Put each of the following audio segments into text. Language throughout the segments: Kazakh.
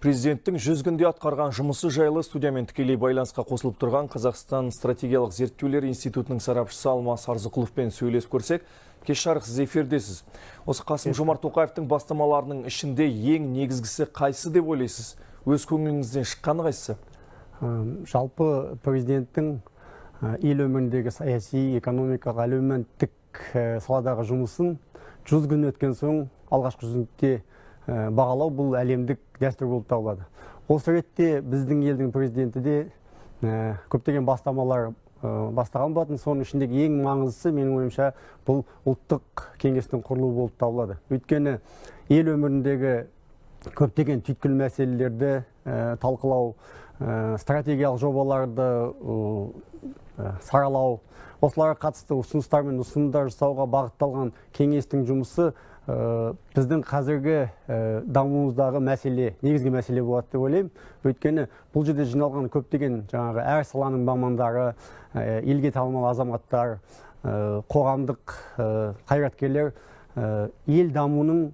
Президенттің 100 күнде атқарған жұмысы жайлы студиямен тікелей байланысқа қосылып тұрған Қазақстан стратегиялық зерттеулер институтының сарапшысы Алмас Арзықұловпен сөйлесіп көрсек, кеш жарық сіз эфирдесіз. Осы Қасым-Жомарт Тоқаевтың бастамаларының ішінде ең негізгісі қайсы деп ойлайсыз? Өз көңіліңізден шыққаны қайсысы? Жалпы президенттің ел өміріндегі саяси, экономикалық, әлеуметтік саладағы жұмысын 100 күн өткен соң алғашқы жүзінде бағалау бұл әлемдік дәстүр болып табылады. Осы ретте біздің елдің президенті де көптеген бастамалар бастаған болатын. Соның ішіндегі ең маңыздысы менің ойымша бұл ұлттық кеңестің құрылуы болып табылады. Өйткені ел өміріндегі көптеген түйткіл мәселелерді талқылау, стратегиялық жобаларды саралау, осыларға қатысты ұсыныстар мен ұсынымдар жасауға бағытталған кеңестің жұмысы біздің қазіргі дамуымыздағы мәселе, негізгі мәселе болады деп ойлаймын. Өйткені бұл жерде жиналған көптеген жаңағы әр саланың мамандары, елге танымал азаматтар, қоғамдық қайраткерлер ел дамуының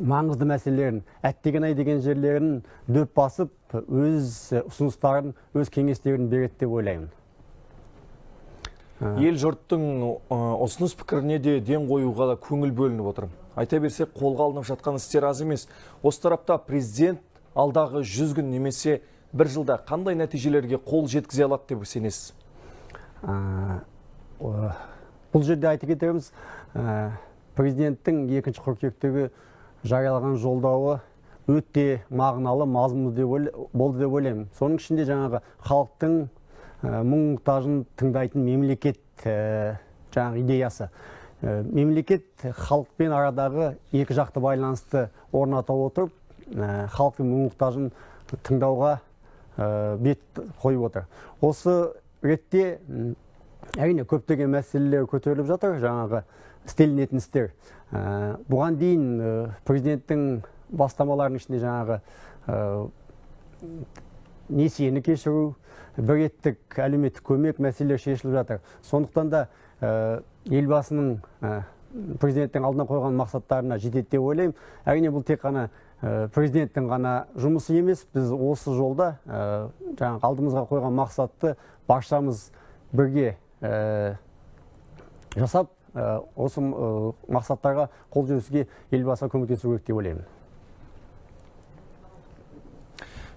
маңызды мәселелерін, әттеген-ай деген жерлерін дөп басып, өз ұсыныстарын, өз кеңестерін береді деп ойлаймын. Ел жұрттың ұсыныс пікіріне де ден қоюға да көңіл бөлініп отыр. Айта берсек, қолға алынып жатқан істер аз емес. Осы тарапта президент алдағы 100 күн немесе 1 жылда қандай нәтижелерге қол жеткізе алады деп сенесіз? Бұл жерде айта кетеміз, президенттің 2 қыркүйектегі жариялаған жолдауы өте мағыналы, мазмұнды болды деп ойлаймын. Соның ішінде жаңағы халықтың мұң-мұқтажын тыңдайтын мемлекет жаңағы идеясы. Мемлекет халықпен арадағы екі жақты байланысты орната отырып, халықтың мұң-мұқтажын тыңдауға бет қойып отыр. Осы ретте әрине көптеген мәселелер көтеріліп жатыр, жаңағы істелінетін істер. Бұған дейін президенттің бастамаларының ішінде жаңағы несиені кешіру, бір реттік әлеуметтік көмек мәселелер шешіліп жатыр. Сондықтан да елбасының президенттің алдына қойған мақсаттарына жетеді деп ойлаймын. Әрине бұл тек қана президенттің ғана жұмысы емес, біз осы жолда жаңағы алдымызға қойған мақсатты баршамыз бірге жасап, осы мақсаттарға қол жеткізуге елбасы көмектесу керек деп ойлаймын.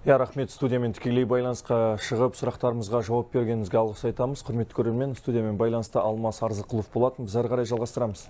Рахмет, студиямен тікелей байланысқа шығып, сұрақтарымызға жауап бергеніңізге алғыс айтамыз. Құрметті көрермен, студиямен байланыста Алмас Арзықұлов болатын. Біз ары қарай жалғастырамыз.